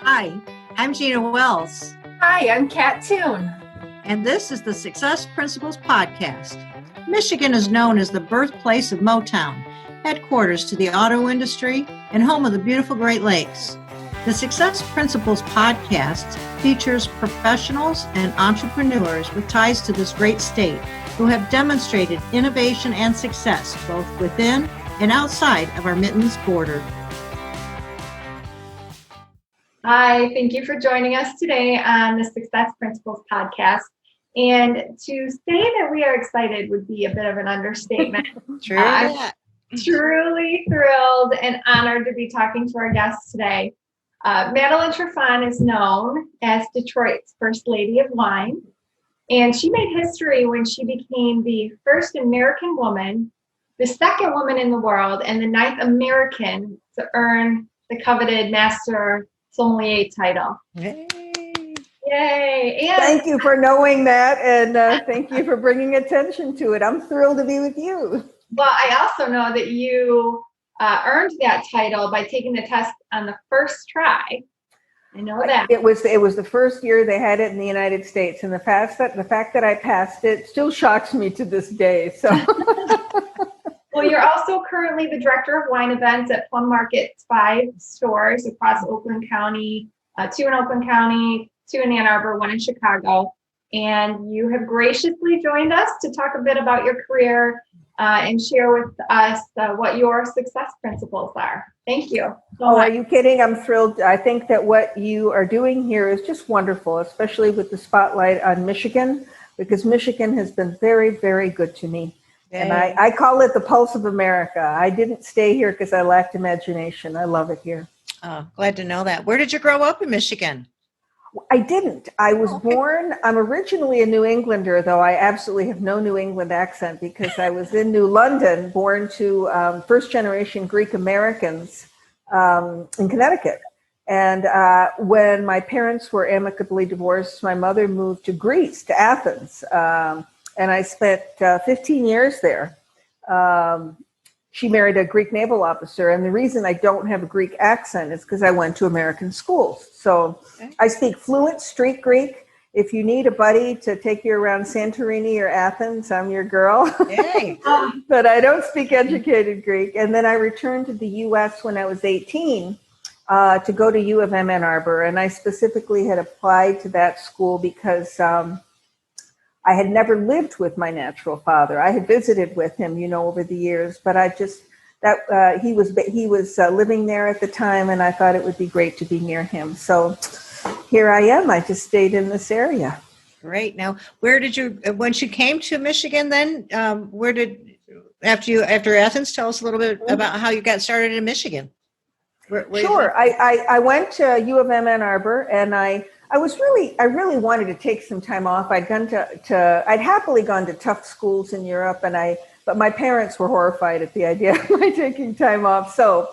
Hi, I'm Gina Wells. Hi, I'm Kat Toon. And this is the Success Principles Podcast. Michigan is known as the birthplace of Motown, headquarters to the auto industry, and home of the beautiful Great Lakes. The Success Principles Podcast features professionals and entrepreneurs with ties to this great state who have demonstrated innovation and success both within and outside of our Mittens border. Hi, thank you for joining us today on the Success Principles Podcast. And to say that we are excited would be a bit of an understatement. I'm truly thrilled and honored to be talking to our guests today. Madeline Triffon is known as Detroit's First Lady of Wine, and she made history when she became the first American woman, the second woman in the world, and the 9th American to earn the coveted Master Sommelier title. Yay! Yay! And thank you for knowing that, and thank you for bringing attention to it. I'm thrilled to be with you. Well, I also know that you earned that title by taking the test on the first try. I know that. It was the first year they had it in the United States, and the fact that I passed it still shocks me to this day. So. Well, you're also currently the director of wine events at Plum Market's 5 stores across Oakland County, 2 in Oakland County, 2 in Ann Arbor, 1 in Chicago. And you have graciously joined us to talk a bit about your career and share with us what your success principles are. Thank you. Are you kidding? I'm thrilled. I think that what you are doing here is just wonderful, especially with the spotlight on Michigan, because Michigan has been very, very good to me. And I call it the pulse of America. I didn't stay here because I lacked imagination. I love it here. Oh, glad to know that. Where did you grow up in Michigan? I didn't. I was born, I'm originally a New Englander, though I absolutely have no New England accent because I was in New London, born to first generation Greek Americans in Connecticut. And when my parents were amicably divorced, my mother moved to Greece, to Athens. And I spent 15 years there. She married a Greek naval officer. And the reason I don't have a Greek accent is because I went to American schools. So I speak fluent street Greek. If you need a buddy to take you around Santorini or Athens, I'm your girl. Yay. But I don't speak educated Greek. And then I returned to the U.S. when I was 18 to go to U of M Ann Arbor. And I specifically had applied to that school because I had never lived with my natural father. I had visited with him, over the years, but he was living there at the time, and I thought it would be great to be near him. So here I am. I just stayed in this area. Great. Now, where did you, when you came to Michigan, then after Athens, tell us a little bit about how you got started in Michigan. Sure. I went to U of M Ann Arbor, and I really wanted to take some time off. I'd happily gone to tough schools in Europe, but my parents were horrified at the idea of my taking time off. So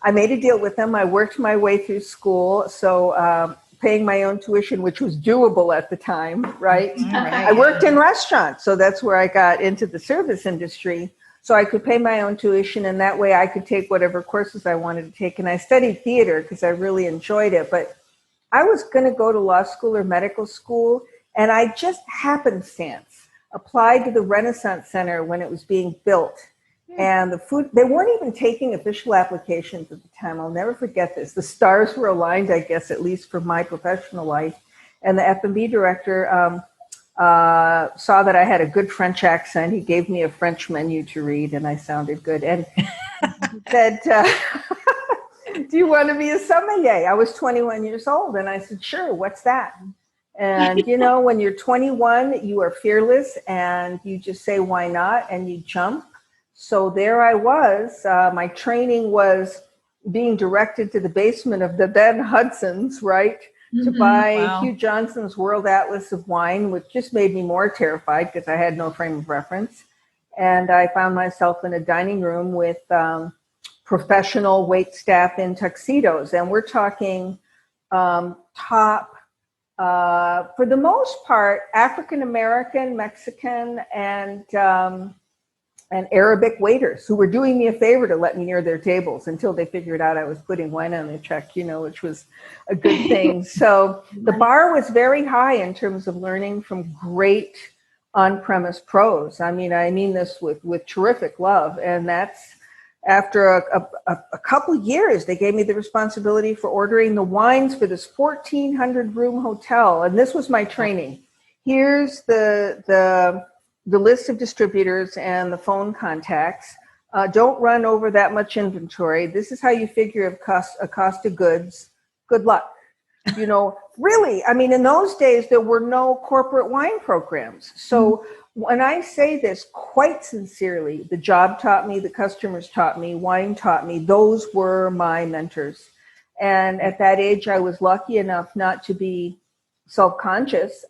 I made a deal with them. I worked my way through school, so paying my own tuition, which was doable at the time, right? I worked in restaurants, so that's where I got into the service industry. So I could pay my own tuition, and that way I could take whatever courses I wanted to take. And I studied theater because I really enjoyed it, but I was going to go to law school or medical school, and I just happenstance applied to the Renaissance Center when it was being built. And they weren't even taking official applications at the time. I'll never forget this. The stars were aligned, I guess, at least for my professional life. And the F&B director saw that I had a good French accent. He gave me a French menu to read, and I sounded good. And he said, do you want to be a sommelier? I was 21 years old, and I said, sure, what's that? And, when you're 21, you are fearless, and you just say, why not? And you jump. So there I was. My training was being directed to the basement of the then Hudson's, right, to buy Hugh Johnson's World Atlas of Wine, which just made me more terrified because I had no frame of reference. And I found myself in a dining room with professional wait staff in tuxedos. And we're talking top, for the most part, African-American, Mexican, and and Arabic waiters who were doing me a favor to let me near their tables until they figured out I was putting wine on their check, which was a good thing. So the bar was very high in terms of learning from great on-premise pros. I mean this with terrific love. And that's after a couple years, they gave me the responsibility for ordering the wines for this 1,400 room hotel. And this was my training. Here's the list of distributors and the phone contacts. Don't run over that much inventory. This is how you figure a cost of goods. Good luck. Really, in those days, there were no corporate wine programs. So when I say this quite sincerely, the job taught me, the customers taught me, wine taught me, those were my mentors. And at that age, I was lucky enough not to be self-conscious.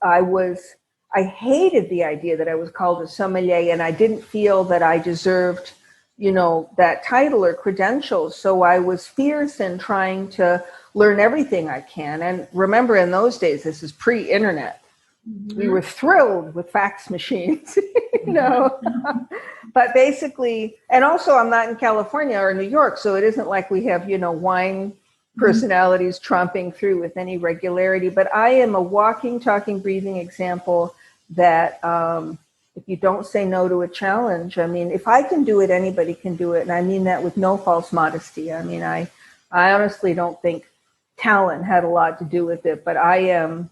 I hated the idea that I was called a sommelier, and I didn't feel that I deserved, that title or credentials. So I was fierce in trying to learn everything I can. And remember, in those days, this is pre-internet. We were thrilled with fax machines, But basically, and also I'm not in California or New York, so it isn't like we have, wine personalities tromping through with any regularity. But I am a walking, talking, breathing example that if you don't say no to a challenge, if I can do it, anybody can do it. And I mean that with no false modesty. I honestly don't think talent had a lot to do with it, but I am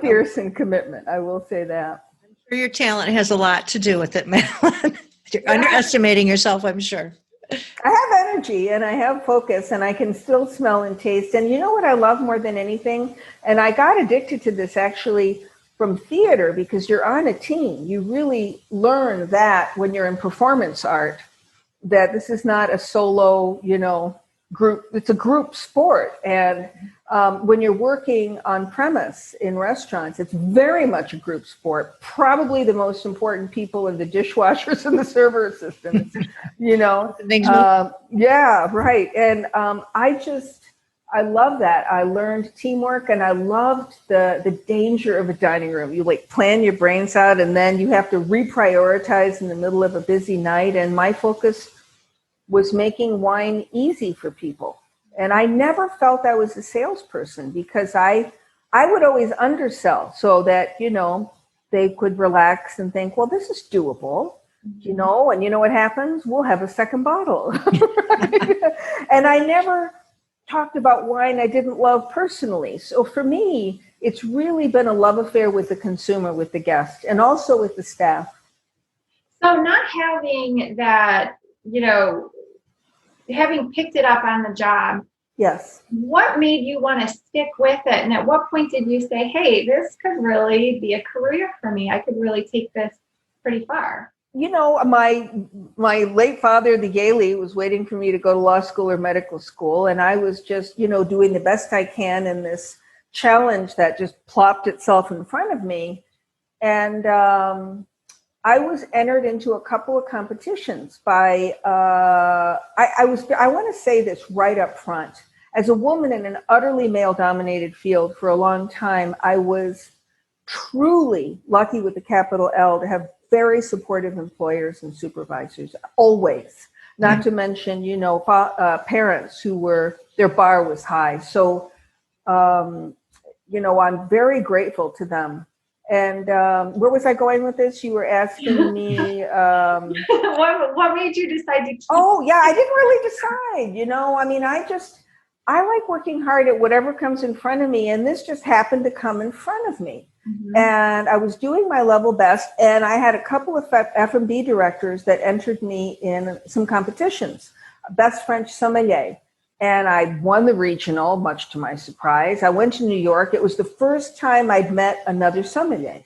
fierce in commitment. I will say that. I'm sure your talent has a lot to do with it, Madeline. You're underestimating yourself, I'm sure. I have energy and I have focus and I can still smell and taste. And you know what I love more than anything? And I got addicted to this actually from theater, because you're on a team. You really learn that when you're in performance art, that this is not a solo, group. It's a group sport. And when you're working on premise in restaurants, it's very much a group sport. Probably the most important people are the dishwashers and the server assistants, yeah, right. And I love that. I learned teamwork, and I loved the danger of a dining room. You plan your brains out, and then you have to reprioritize in the middle of a busy night. And my focus was making wine easy for people. And I never felt I was a salesperson, because I would always undersell so that, they could relax and think, well, this is doable, and you know what happens? We'll have a second bottle. And I never talked about wine I didn't love personally. So for me, it's really been a love affair with the consumer, with the guest, and also with the staff. So not having that, having picked it up on the job. Yes. What made you want to stick with it? And at what point did you say, hey, this could really be a career for me. I could really take this pretty far. My late father, the Yaley, was waiting for me to go to law school or medical school. And I was just, doing the best I can in this challenge that just plopped itself in front of me. And I was entered into a couple of competitions by, I want to say this right up front. As a woman in an utterly male-dominated field for a long time, I was truly lucky, with a capital L, to have very supportive employers and supervisors, always. Not to mention, parents who their bar was high. So, I'm very grateful to them. And where was I going with this? You were asking me. What made you decide to keep? Oh, yeah, I didn't really decide. I like working hard at whatever comes in front of me. And this just happened to come in front of me. Mm-hmm. And I was doing my level best. And I had a couple of F&B directors that entered me in some competitions. Best French sommelier. And I won the regional, much to my surprise. I went to New York. It was the first time I'd met another sommelier,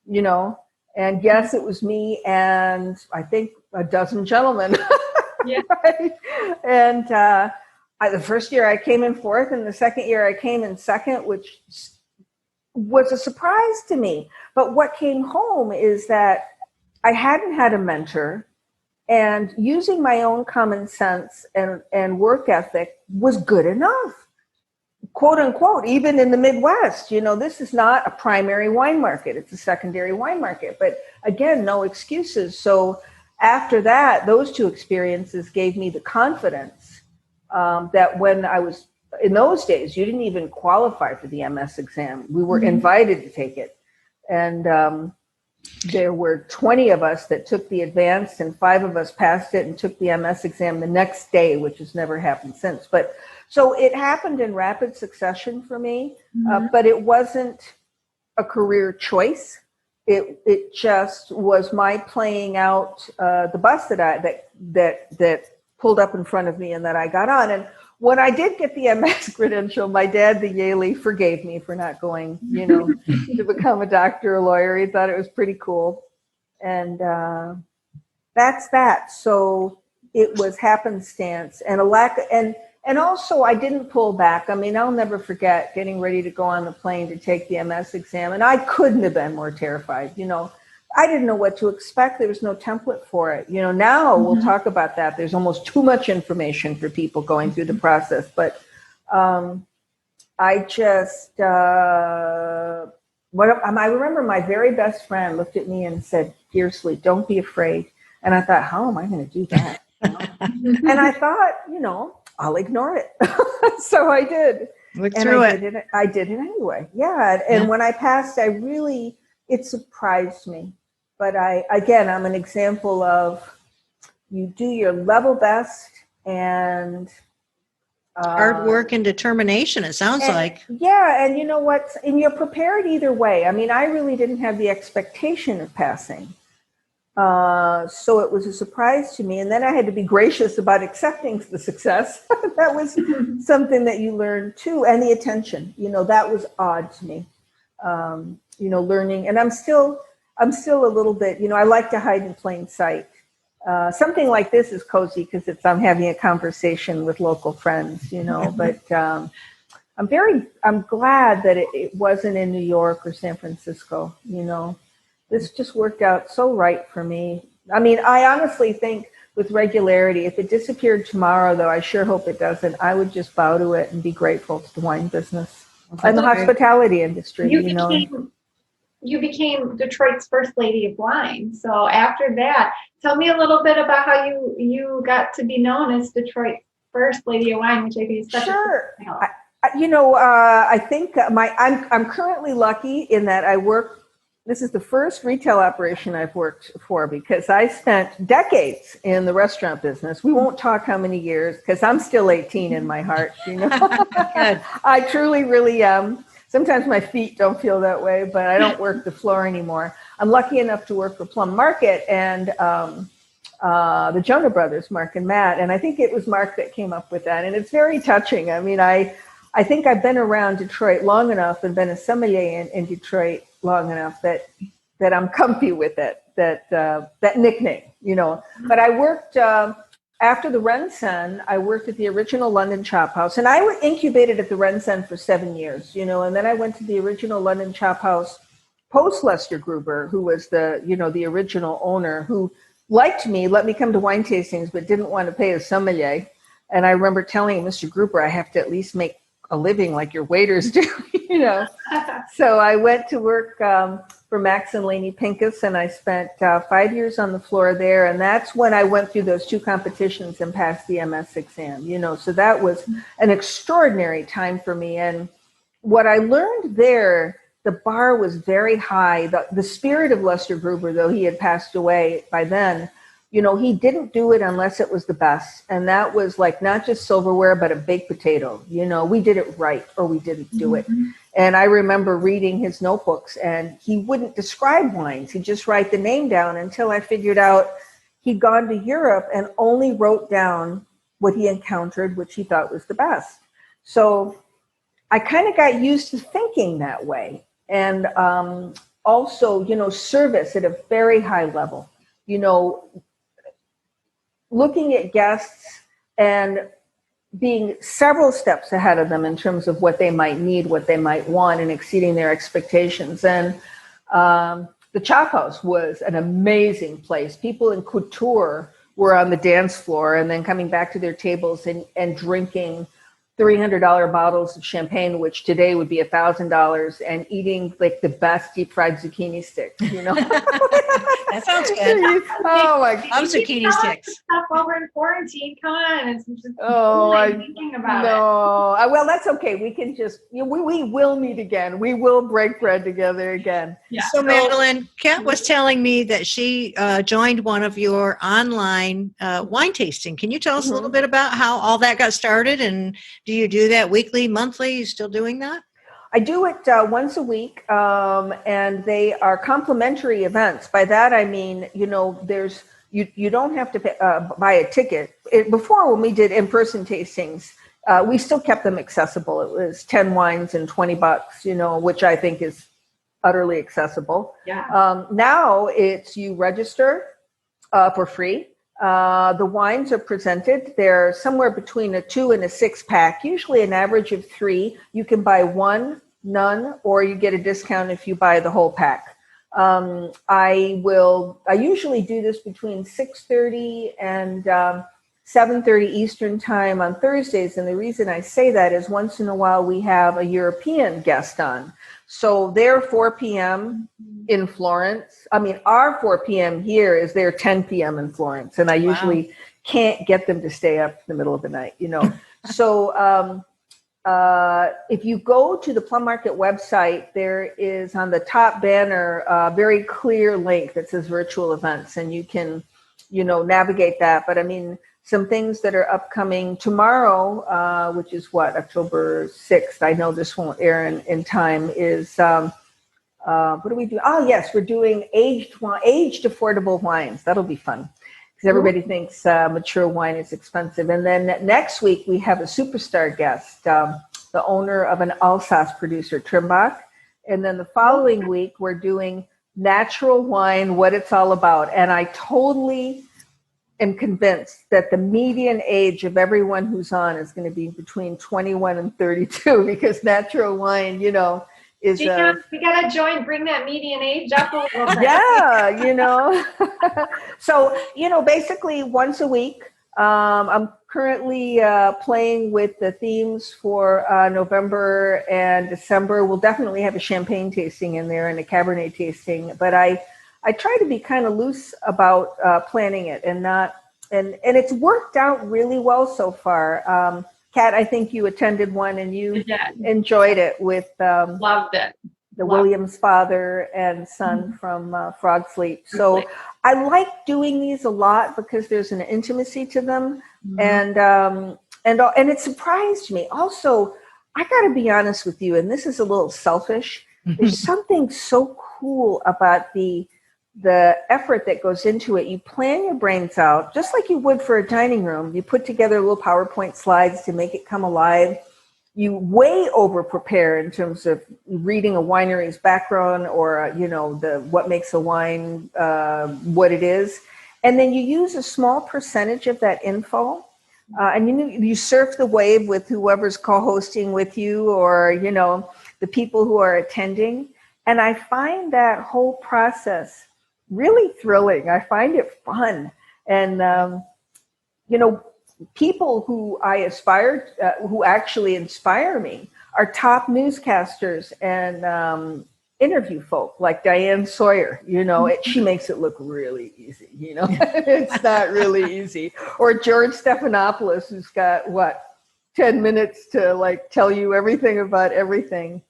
and yes, it was me and I think a dozen gentlemen. Yeah. Right? And the first year I came in fourth, and the second year I came in second, which was a surprise to me. But what came home is that I hadn't had a mentor. And using my own common sense and work ethic was good enough, quote unquote, even in the Midwest. This is not a primary wine market. It's a secondary wine market. But again, no excuses. So after that, those two experiences gave me the confidence that when I was in those days, you didn't even qualify for the MS exam. We were invited to take it. And there were 20 of us that took the advanced, and 5 of us passed it and took the MS exam the next day, which has never happened since. But so it happened in rapid succession for me, but it wasn't a career choice. It just was my playing out the bus that pulled up in front of me and that I got on. And when I did get the MS credential, my dad, the Yaley, forgave me for not going, to become a doctor or lawyer. He thought it was pretty cool. And that's that. So it was happenstance and a lack of, and also I didn't pull back. I mean, I'll never forget getting ready to go on the plane to take the MS exam. And I couldn't have been more terrified. I didn't know what to expect. There was no template for it. Now we'll talk about that. There's almost too much information for people going through the process. But I just, I remember my very best friend looked at me and said fiercely, "Don't be afraid." And I thought, how am I going to do that? And I thought, I'll ignore it. So I did. Look through it. I did it anyway. Yeah. And when I passed, it surprised me. But I'm an example of you do your level best and hard work and determination, it sounds like. Yeah. And you know what? And you're prepared either way. I mean, I really didn't have the expectation of passing. So it was a surprise to me. And then I had to be gracious about accepting the success. That was something that you learn too. And the attention, that was odd to me. Learning. And I'm still a little bit, I like to hide in plain sight. Something like this is cozy because I'm having a conversation with local friends, but I'm glad that it wasn't in New York or San Francisco, This just worked out so right for me. I mean, I honestly think with regularity, if it disappeared tomorrow, though, I sure hope it doesn't, I would just bow to it and be grateful to the wine business and the hospitality industry. You became Detroit's first lady of wine. So after that, tell me a little bit about how you got to be known as Detroit's first lady of wine, which I think is such sure. I think I'm currently lucky in that I work. This is the first retail operation I've worked for because I spent decades in the restaurant business. We won't talk how many years because I'm still 18 in my heart. I truly, really am. Sometimes my feet don't feel that way, but I don't work the floor anymore. I'm lucky enough to work for Plum Market and the Jonah brothers, Mark and Matt. And I think it was Mark that came up with that. And it's very touching. I mean, I think I've been around Detroit long enough and been a sommelier in Detroit long enough that I'm comfy with it, that nickname, But I worked, after the Rensen, I worked at the original London Chop House, and I incubated at the Rensen for 7 years, and then I went to the original London Chop House post Lester Gruber, who was the original owner, who liked me, let me come to wine tastings, but didn't want to pay a sommelier. And I remember telling Mr. Gruber, I have to at least make a living like your waiters do, So I went to work for Max and Lainey Pincus, and I spent 5 years on the floor there. And that's when I went through those 2 competitions and passed the MS exam, So that was an extraordinary time for me. And what I learned there, the bar was very high. The spirit of Lester Gruber, though he had passed away by then, he didn't do it unless it was the best. And that was like not just silverware, but a baked potato. We did it right or we didn't do it. And I remember reading his notebooks and he wouldn't describe wines. He'd just write the name down until I figured out he'd gone to Europe and only wrote down what he encountered, which he thought was the best. So I kind of got used to thinking that way. And also, service at a very high level, looking at guests and being several steps ahead of them in terms of what they might need, what they might want, and exceeding their expectations. And the Chop House was an amazing place. People in couture were on the dance floor and then coming back to their tables and drinking $300 bottles of champagne, which today would be $1,000, and eating like the best deep fried zucchini sticks, That sounds good. Oh my God. I'm zucchini sticks. Stuff over in quarantine. Come on, it's just thinking about it. Well, that's okay. We can just we will meet again. We will break bread together again. Yeah. So Madeline, Kat was telling me that she joined one of your online wine tasting. Can you tell us a little bit about how all that got started? And do you do that weekly, monthly? You still doing that? I do it once a week, and they are complimentary events. By that I mean, there's you don't have to buy a ticket. Before, when we did in-person tastings, we still kept them accessible. It was 10 wines and $20, which I think is utterly accessible. Yeah. Now it's you register for free. The wines are presented. They're somewhere between a 2 and a 6 pack, usually an average of 3. You can buy one, none, or you get a discount if you buy the whole pack. I usually do this between 6:30 and 7:30 Eastern time on Thursdays. And the reason I say that is once in a while we have a European guest on. So their 4 p.m. in Florence, our 4 p.m. here is their 10 p.m. in Florence. And I usually can't get them to stay up in the middle of the night, So if you go to the Plum Market website, there is on the top banner a very clear link that says virtual events, and you can, navigate that. But some things that are upcoming tomorrow, which is October 6th. I know this won't air in time, is what do we do? Oh, yes, we're doing aged affordable wines. That'll be fun because everybody thinks mature wine is expensive. And then next week, we have a superstar guest, the owner of an Alsace producer, Triffon. And then the following week, we're doing natural wine, what it's all about. And I totally am convinced that the median age of everyone who's on is going to be between 21 and 32 because natural wine, is we gotta bring that median age up a little bit. Yeah, So, basically once a week, I'm currently playing with the themes for November and December. We'll definitely have a champagne tasting in there and a Cabernet tasting, but I try to be kind of loose about planning it and it's worked out really well so far. Kat, I think you attended one and you enjoyed it with loved it. The Williams father and son from Frog Fleet. So I like doing these a lot because there's an intimacy to them, and it surprised me. Also, I got to be honest with you, and this is a little selfish. There's something so cool about the effort that goes into it. You plan your brains out just like you would for a dining room. You put together little PowerPoint slides to make it come alive. You way over prepare in terms of reading a winery's background or, what makes a wine, what it is. And then you use a small percentage of that info. And you surf the wave with whoever's co-hosting with you or, the people who are attending. And I find that whole process really thrilling. I find it fun. And, people who I aspire, who actually inspire me are top newscasters and interview folk like Diane Sawyer. She makes it look really easy, It's not really easy. Or George Stephanopoulos, who's got 10 minutes to tell you everything about everything.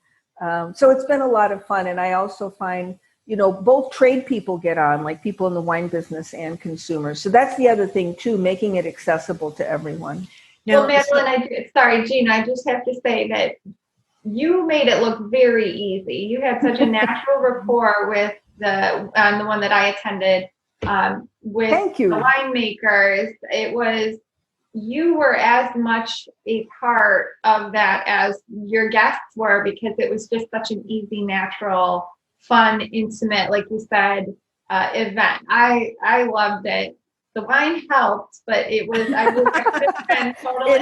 So it's been a lot of fun. And I also find both trade people get on, like people in the wine business and consumers. So that's the other thing too, making it accessible to everyone. Well, Madeline, sorry, Jean, I just have to say that you made it look very easy. You had such a natural rapport with the one that I attended with Thank you. The winemakers. You were as much a part of that as your guests were because it was just such an easy, natural, fun, intimate, like you said, event. I loved it. The wine helped, but it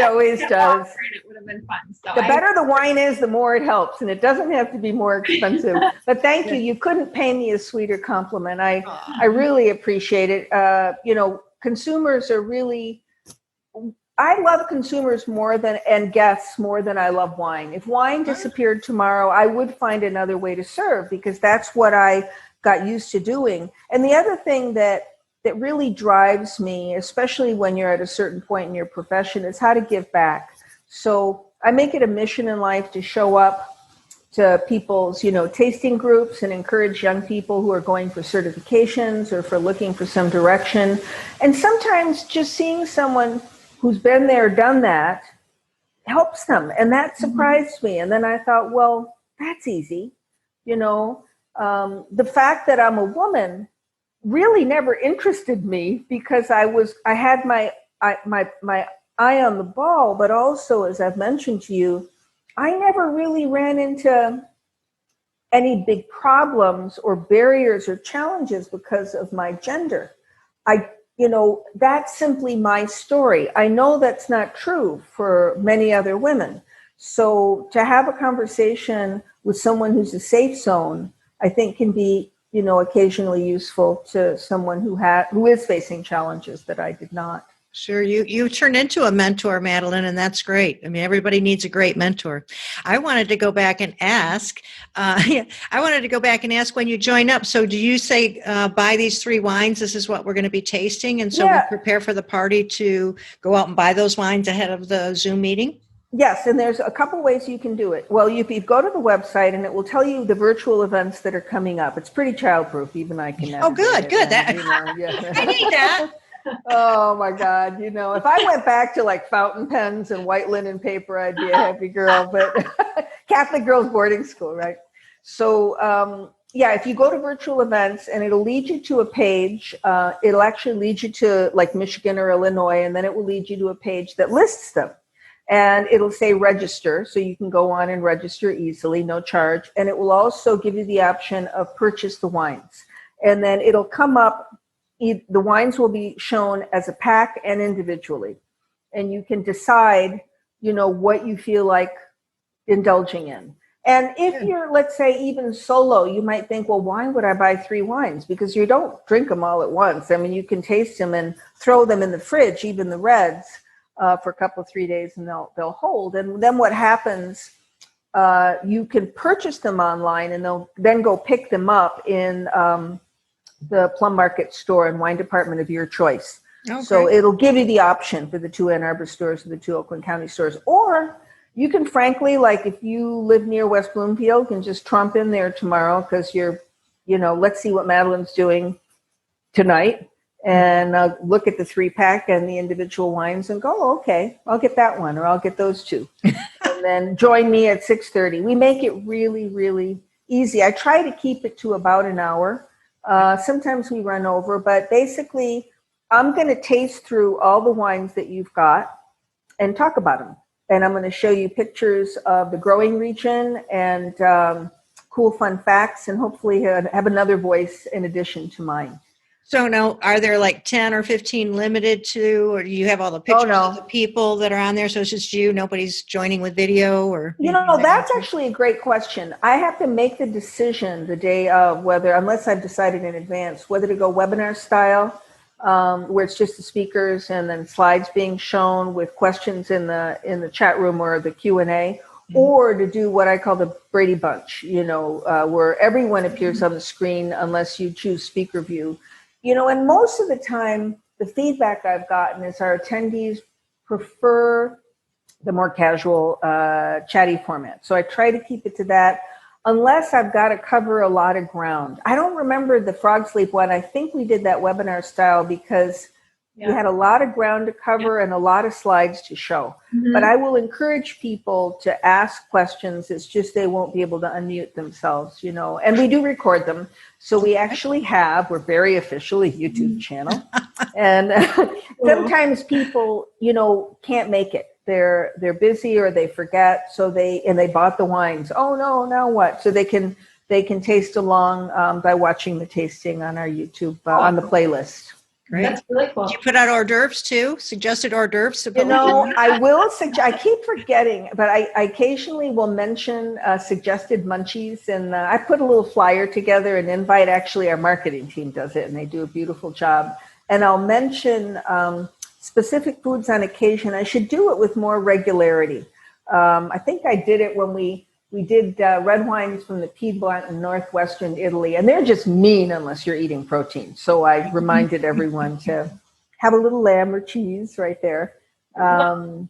always does. It would have been fun. So the better the wine is, the more it helps, and it doesn't have to be more expensive. But thank you. You couldn't pay me a sweeter compliment. I really appreciate it. Consumers are really. I love consumers and guests more than I love wine. If wine disappeared tomorrow, I would find another way to serve because that's what I got used to doing. And the other thing that really drives me, especially when you're at a certain point in your profession, is how to give back. So I make it a mission in life to show up to people's, tasting groups and encourage young people who are going for certifications or for looking for some direction. And sometimes just seeing someone who's been there, done that, helps them. And that surprised me. And then I thought, well, that's easy. The fact that I'm a woman really never interested me because I had my eye on the ball, but also, as I've mentioned to you, I never really ran into any big problems or barriers or challenges because of my gender. That's simply my story. I know that's not true for many other women. So to have a conversation with someone who's a safe zone, I think can be, occasionally useful to someone who is facing challenges that I did not. Sure. You turned into a mentor, Madeline, and that's great. I mean, everybody needs a great mentor. I wanted to go back and ask, when you join up. So do you say, buy these 3 wines, this is what we're going to be tasting? And so we prepare for the party to go out and buy those wines ahead of the Zoom meeting? Yes, and there's a couple ways you can do it. Well, you go to the website and it will tell you the virtual events that are coming up. It's pretty childproof, even I can. Oh, good. I need that. Oh my God. If I went back to like fountain pens and white linen paper, I'd be a happy girl, but Catholic girls boarding school, right? So, if you go to virtual events and it'll lead you to a page, it'll actually lead you to like Michigan or Illinois, and then it will lead you to a page that lists them. And it'll say register, so you can go on and register easily, no charge. And it will also give you the option of purchase the wines. And then it'll come up, the wines will be shown as a pack and individually. And you can decide, what you feel like indulging in. And if you're, let's say, even solo, you might think, well, why would I buy 3 wines? Because you don't drink them all at once. I mean, you can taste them and throw them in the fridge, even the reds, for a couple of 3 days, and they'll hold. And then what happens, you can purchase them online, and they'll then go pick them up in the Plum Market store and wine department of your choice. Okay. So it'll give you the option for the 2 Ann Arbor stores or the 2 Oakland County stores. Or you can frankly, like if you live near West Bloomfield, can just trump in there tomorrow because let's see what Madeline's doing tonight. And look at the 3-pack and the individual wines and go, okay, I'll get that one, or I'll get those 2. And then join me at 6:30. We make it really, really easy. I try to keep it to about an hour. Sometimes we run over, but basically I'm going to taste through all the wines that you've got and talk about them. And I'm going to show you pictures of the growing region and cool, fun facts, and hopefully have another voice in addition to mine. So now, are there like 10 or 15 limited to, or do you have all the pictures of the people that are on there? So it's just you, nobody's joining with video or? That's actually a great question. I have to make the decision the day of unless I've decided in advance, whether to go webinar style, where it's just the speakers and then slides being shown with questions in the chat room or the Q&A, or to do what I call the Brady Bunch, where everyone appears on the screen unless you choose speaker view. And most of the time, the feedback I've gotten is our attendees prefer the more casual, chatty format. So I try to keep it to that, unless I've got to cover a lot of ground. I don't remember the Frog Sleep one. I think we did that webinar style because you had a lot of ground to cover and a lot of slides to show. Mm-hmm. But I will encourage people to ask questions. It's just they won't be able to unmute themselves, and we do record them. So we actually we're very official, a YouTube channel. And sometimes people, can't make it. They're busy or they forget. So they bought the wines. Oh no, now what? So they can taste along by watching the tasting on our YouTube, on the playlist. Great. That's really cool. Do you put out hors d'oeuvres too? Suggested hors d'oeuvres? I will suggest, I keep forgetting, but I occasionally will mention suggested munchies. And I put a little flyer together and invite, actually our marketing team does it and they do a beautiful job. And I'll mention specific foods on occasion. I should do it with more regularity. I think I did it when we did red wines from the Piedmont in northwestern Italy, and they're just mean unless you're eating protein. So I reminded everyone to have a little lamb or cheese right there. But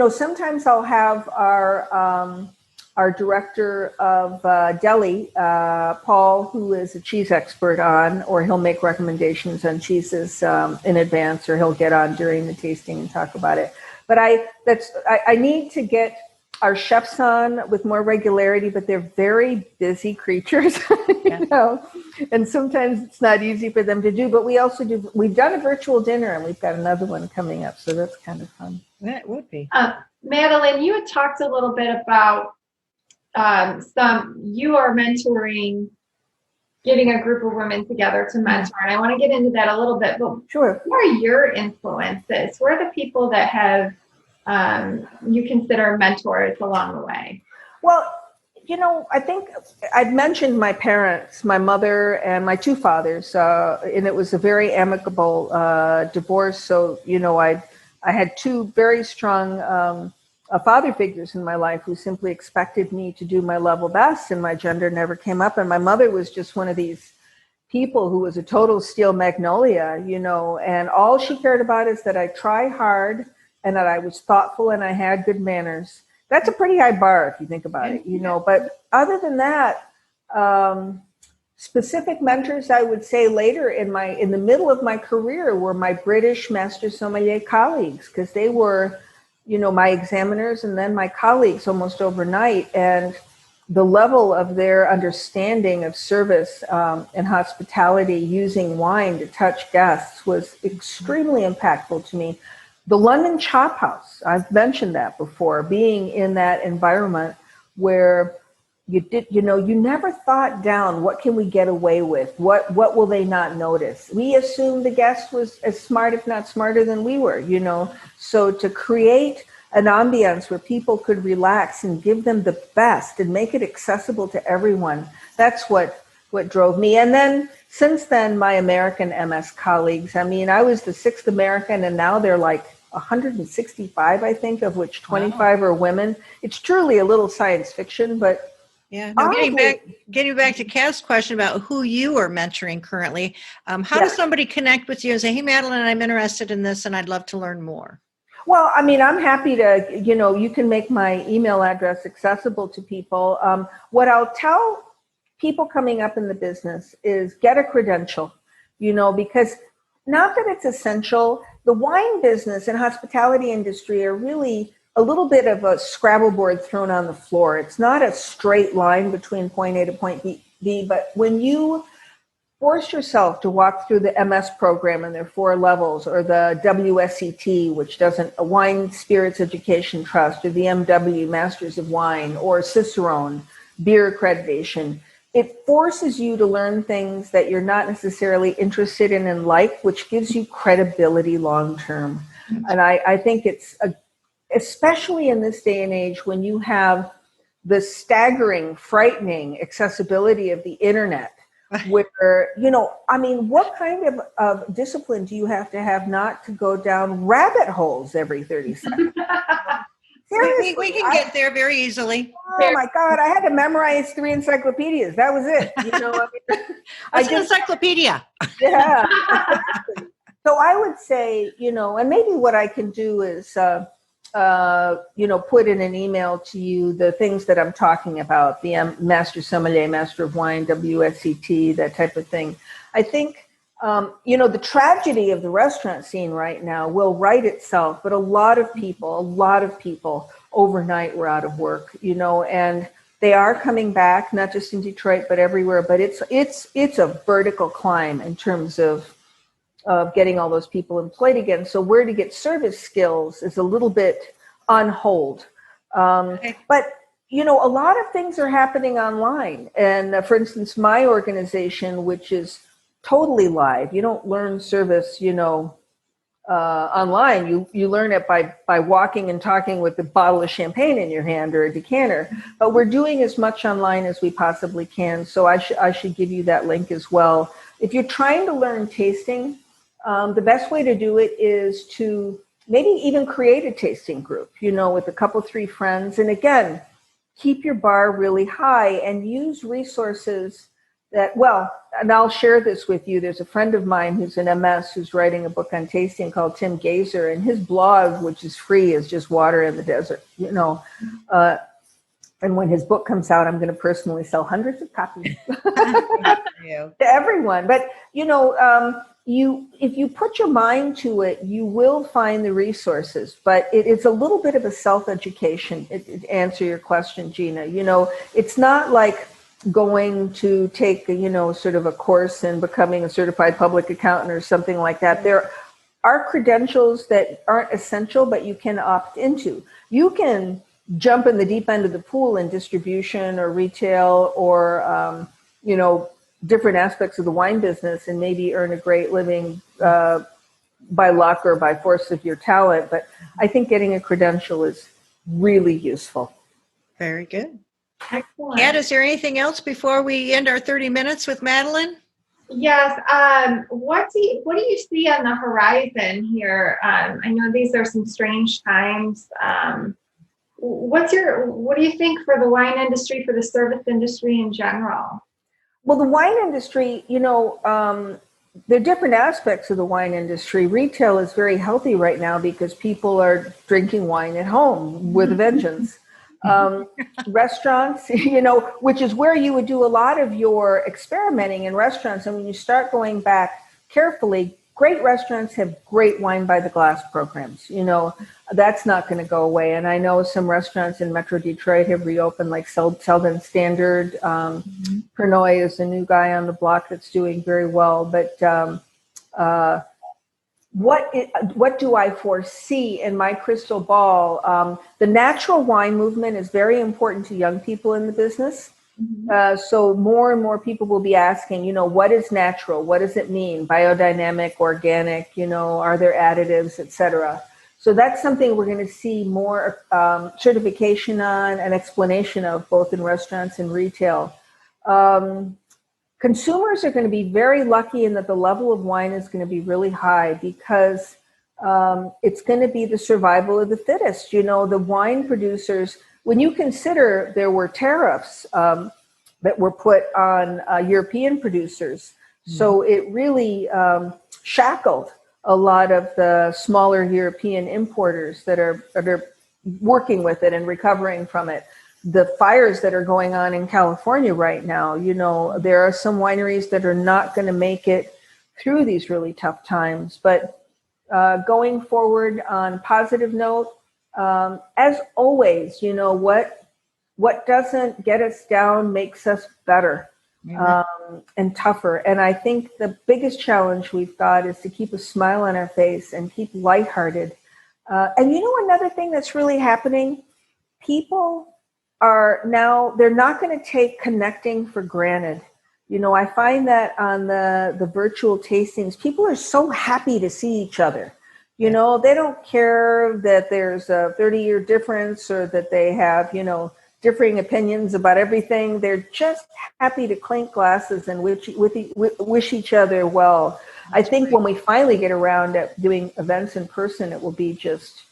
sometimes I'll have our director of deli, Paul, who is a cheese expert on, or he'll make recommendations on cheeses in advance, or he'll get on during the tasting and talk about it. But I need to get our chefs on with more regularity, but they're very busy creatures, and sometimes it's not easy for them to do. But we've done a virtual dinner, and we've got another one coming up, so that's kind of fun. That would be. Madeline, you had talked a little bit about you are mentoring, getting a group of women together to mentor, and I want to get into that a little bit, but sure. Who are your influences? Who are the people that have you consider mentors along the way? Well, I think I'd mentioned my parents, my mother and my two fathers, and it was a very amicable divorce. So, I had two very strong father figures in my life who simply expected me to do my level best, and my gender never came up. And my mother was just one of these people who was a total steel magnolia, and all she cared about is that I try hard and that I was thoughtful and I had good manners. That's a pretty high bar if you think about it, But other than that, specific mentors, I would say later in the middle of my career were my British master sommelier colleagues, because they were, my examiners and then my colleagues almost overnight. And the level of their understanding of service and hospitality using wine to touch guests was extremely impactful to me. The London Chop House, I've mentioned that before, being in that environment where you never thought down, what can we get away with? What will they not notice? We assumed the guest was as smart, if not smarter than we were, So to create an ambiance where people could relax and give them the best and make it accessible to everyone, that's what drove me. And then since then, my American MS colleagues, I was the 6th American, and now they're like 165, I think, of which 25 are women. It's truly a little science fiction, but yeah. Now, getting back to Kat's question about who you are mentoring currently, how does somebody connect with you and say, "Hey, Madeline, I'm interested in this, and I'd love to learn more"? Well, I'm happy to, you can make my email address accessible to people. What I'll tell people coming up in the business is get a credential, because not that it's essential. The wine business and hospitality industry are really a little bit of a Scrabble board thrown on the floor. It's not a straight line between point A to point B, but when you force yourself to walk through the MS program and their 4 levels, or the WSET, which doesn't, a Wine Spirits Education Trust, or the MW, Masters of Wine, or Cicerone, beer accreditation, it forces you to learn things that you're not necessarily interested in and like, which gives you credibility long term. And I think it's, especially in this day and age when you have the staggering, frightening accessibility of the internet, where, what kind of discipline do you have to have not to go down rabbit holes every 30 seconds? Seriously, we can get there very easily. Oh my God, I had to memorize 3 encyclopedias. That was it. What's an encyclopedia? Yeah. So I would say, and maybe what I can do is, put in an email to you the things that I'm talking about, the Master Sommelier, Master of Wine, WSET, that type of thing. I think, the tragedy of the restaurant scene right now will right itself, but a lot of people overnight were out of work, and they are coming back, not just in Detroit, but everywhere. But it's a vertical climb in terms of getting all those people employed again. So where to get service skills is a little bit on hold. But, a lot of things are happening online. And for instance, my organization, which is totally live, you don't learn service, online. You learn it by walking and talking with a bottle of champagne in your hand or a decanter. But we're doing as much online as we possibly can. So I should give you that link as well. If you're trying to learn tasting, the best way to do it is to maybe even create a tasting group, with a couple, 3 friends. And again, keep your bar really high and use resources and I'll share this with you. There's a friend of mine who's an MS who's writing a book on tasting called Tim Gazer, and his blog, which is free, is just water in the desert, and when his book comes out, I'm going to personally sell hundreds of copies to everyone. But, if you put your mind to it, you will find the resources. But it's a little bit of a self-education, to answer your question, Gina. It's not like going to take, sort of a course in becoming a certified public accountant or something like that. There are credentials that aren't essential, but you can opt into. You can jump in the deep end of the pool in distribution or retail or, different aspects of the wine business and maybe earn a great living by luck or by force of your talent. But I think getting a credential is really useful. Very good. Excellent. Kat, is there anything else before we end our 30 minutes with Madeline? Yes. What do you see on the horizon here? I know these are some strange times. What do you think for the wine industry, for the service industry in general? Well, the wine industry, there are different aspects of the wine industry. Retail is very healthy right now because people are drinking wine at home with a vengeance. Restaurants, which is where you would do a lot of your experimenting in restaurants. And when you start going back carefully, great restaurants have great wine by the glass programs. That's not going to go away. And I know some restaurants in Metro Detroit have reopened, like Selden Standard. Pernod is a new guy on the block that's doing very well. But what do I foresee in my crystal ball? The natural wine movement is very important to young people in the business. So more and more people will be asking, what is natural? What does it mean? Biodynamic, organic, are there additives, et cetera? So that's something we're going to see more certification on and explanation of both in restaurants and retail. Consumers are going to be very lucky in that the level of wine is going to be really high because it's going to be the survival of the fittest. The wine producers, when you consider there were tariffs that were put on European producers, so it really shackled a lot of the smaller European importers that are working with it and recovering from it. The fires that are going on in California right now, there are some wineries that are not going to make it through these really tough times. But going forward on a positive note, as always, what doesn't get us down makes us better and tougher. And I think the biggest challenge we've got is to keep a smile on our face and keep lighthearted. And another thing that's really happening, people are now, they're not going to take connecting for granted. I find that on the virtual tastings, people are so happy to see each other. They don't care that there's a 30-year difference or that they have, differing opinions about everything. They're just happy to clink glasses and wish each other well. I think when we finally get around at doing events in person, it will be just,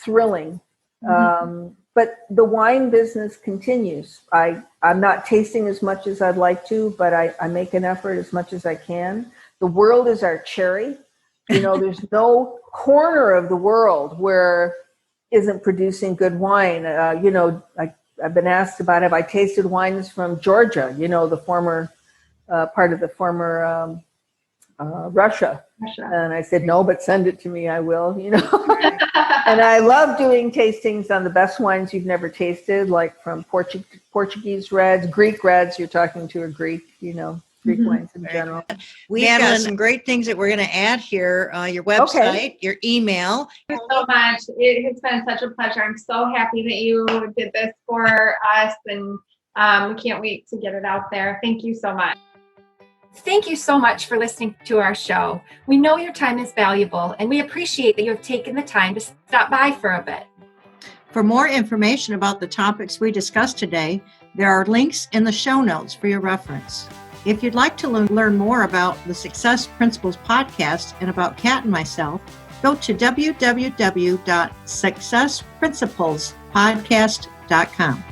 thrilling. But the wine business continues. I'm not tasting as much as I'd like to, but I make an effort as much as I can. The world is our cherry. There's no corner of the world where isn't producing good wine. I've been asked about, have I tasted wines from Georgia, the former part of the former Russia. And I said, no, but send it to me. I will, And I love doing tastings on the best wines you've never tasted, like from Portuguese reds, Greek reds. You're talking to a Greek, Greek wines in general. We've got some great things that we're going to add here. Your website, your email. Thank you so much. It has been such a pleasure. I'm so happy that you did this for us, and we can't wait to get it out there. Thank you so much. Thank you so much for listening to our show. We know your time is valuable, and we appreciate that you have taken the time to stop by for a bit. For more information about the topics we discussed today, there are links in the show notes for your reference. If you'd like to learn more about the Success Principles podcast and about Kat and myself, go to www.successprinciplespodcast.com.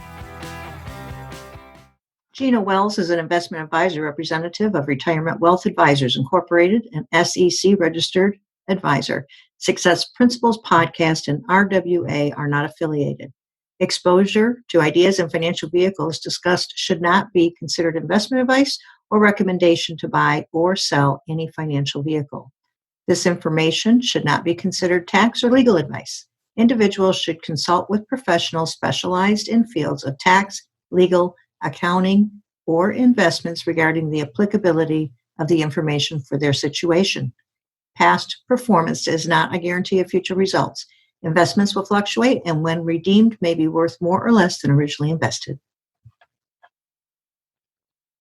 Gina Wells is an investment advisor representative of Retirement Wealth Advisors Incorporated, an SEC registered advisor. Success Principles podcast and RWA are not affiliated. Exposure to ideas and financial vehicles discussed should not be considered investment advice or recommendation to buy or sell any financial vehicle. This information should not be considered tax or legal advice. Individuals should consult with professionals specialized in fields of tax, legal, accounting, or investments regarding the applicability of the information for their situation. Past performance is not a guarantee of future results. Investments will fluctuate and when redeemed may be worth more or less than originally invested.